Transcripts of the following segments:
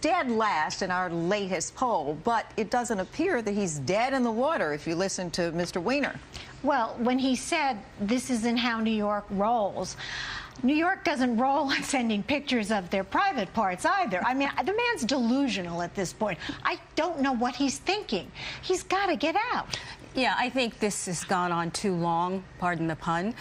dead last in our latest poll, but it doesn't appear that he's dead in the water if you listen to Mr. Weiner. Well, when he said this isn't how New York rolls, New York doesn't roll on sending pictures of their private parts either. I mean, the man's delusional at this point. I don't know what he's thinking. He's got to get out. Yeah, I think this has gone on too long, pardon the pun.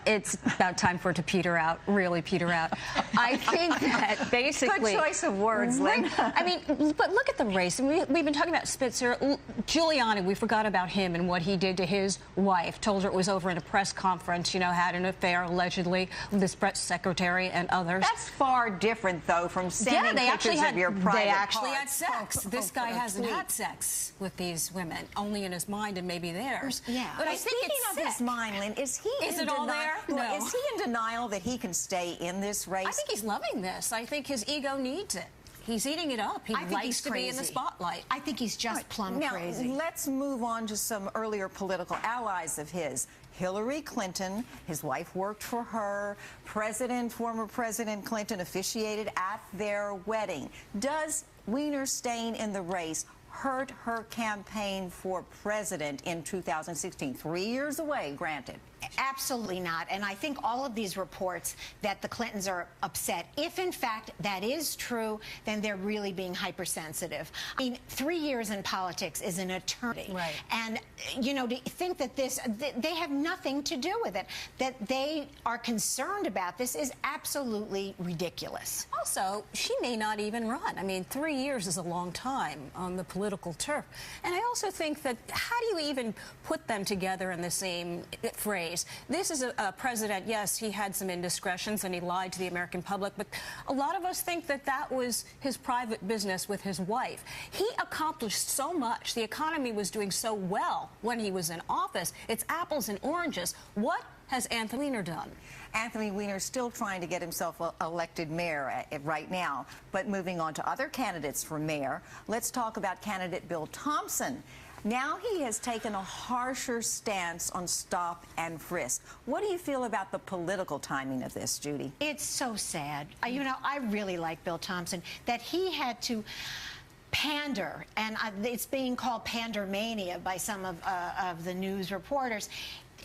It's about time for it to peter out, really peter out. I think that basically... Good choice of words, Lynne. I mean, but look at the race. We've been talking about Spitzer. Giuliani, we forgot about him and what he did to his wife. Told her it was over in a press conference, you know, had an affair, allegedly, with this press secretary and others. That's far different, though, from sending pictures of your private parts. They actually had sex. This guy hasn't had sex with these women, only in his mind and maybe theirs. Yeah. But I think it's speaking of his mind, Lynne, is it all there? No. Is he in denial that he can stay in this race? I think he's loving this. I think his ego needs it. He's eating it up. He likes to be in the spotlight. I think he's just plumb crazy. Now, let's move on to some earlier political allies of his. Hillary Clinton, his wife worked for her. Former President Clinton officiated at their wedding. Does Weiner staying in the race hurt her campaign for president in 2016? 3 years away, granted. Absolutely not. And I think all of these reports that the Clintons are upset, if in fact that is true, then they're really being hypersensitive. I mean, 3 years in politics is an eternity. Right. And, you know, to think that they have nothing to do with it, that they are concerned about this is absolutely ridiculous. Also, she may not even run. I mean, 3 years is a long time on the political turf. And I also think that how do you even put them together in the same phrase? This is a president, yes, he had some indiscretions and he lied to the American public, but a lot of us think that that was his private business with his wife. He accomplished so much. The economy was doing so well when he was in office. It's apples and oranges. What has Anthony Weiner done? Anthony Weiner's still trying to get himself elected mayor right now. But moving on to other candidates for mayor, let's talk about candidate Bill Thompson. Now he has taken a harsher stance on stop and frisk. What do you feel about the political timing of this, Judy? It's so sad. You know, I really like Bill Thompson, that he had to pander, and it's being called pandermania by some of the news reporters.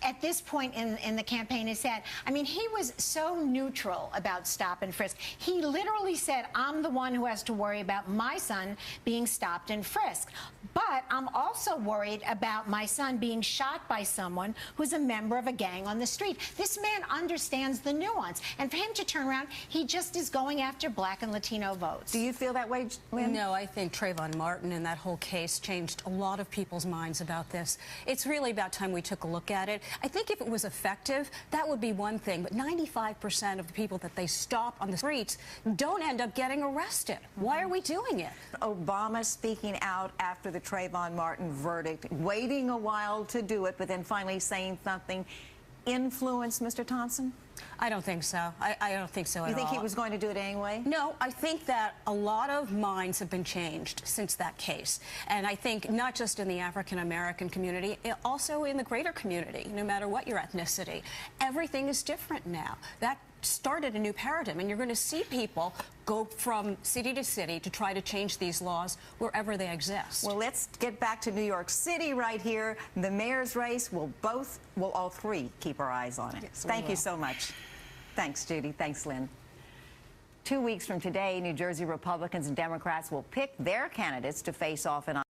At this point in the campaign is sad. I mean, he was so neutral about stop and frisk. He literally said, I'm the one who has to worry about my son being stopped and frisked. But I'm also worried about my son being shot by someone who's a member of a gang on the street. This man understands the nuance. And for him to turn around, he just is going after black and Latino votes. Do you feel that way, Lynne? No, I think Trayvon Martin and that whole case changed a lot of people's minds about this. It's really about time we took a look at it. I think if it was effective, that would be one thing, but 95% of the people that they stop on the streets don't end up getting arrested. Why are we doing it? Obama speaking out after the Trayvon Martin verdict, waiting a while to do it, but then finally saying something, influenced Mr. Thompson? I don't think so. I don't think so at all. You think he was going to do it anyway? No, I think that a lot of minds have been changed since that case. And I think not just in the African-American community, also in the greater community, no matter what your ethnicity. Everything is different now. That started a new paradigm, and you're going to see people go from city to city to try to change these laws wherever they exist. Well, let's get back to New York City right here. The mayor's race, we'll all three keep our eyes on it. Yes, Thank you so much. Thanks, Judy. Thanks, Lynne. 2 weeks from today, New Jersey Republicans and Democrats will pick their candidates to face off in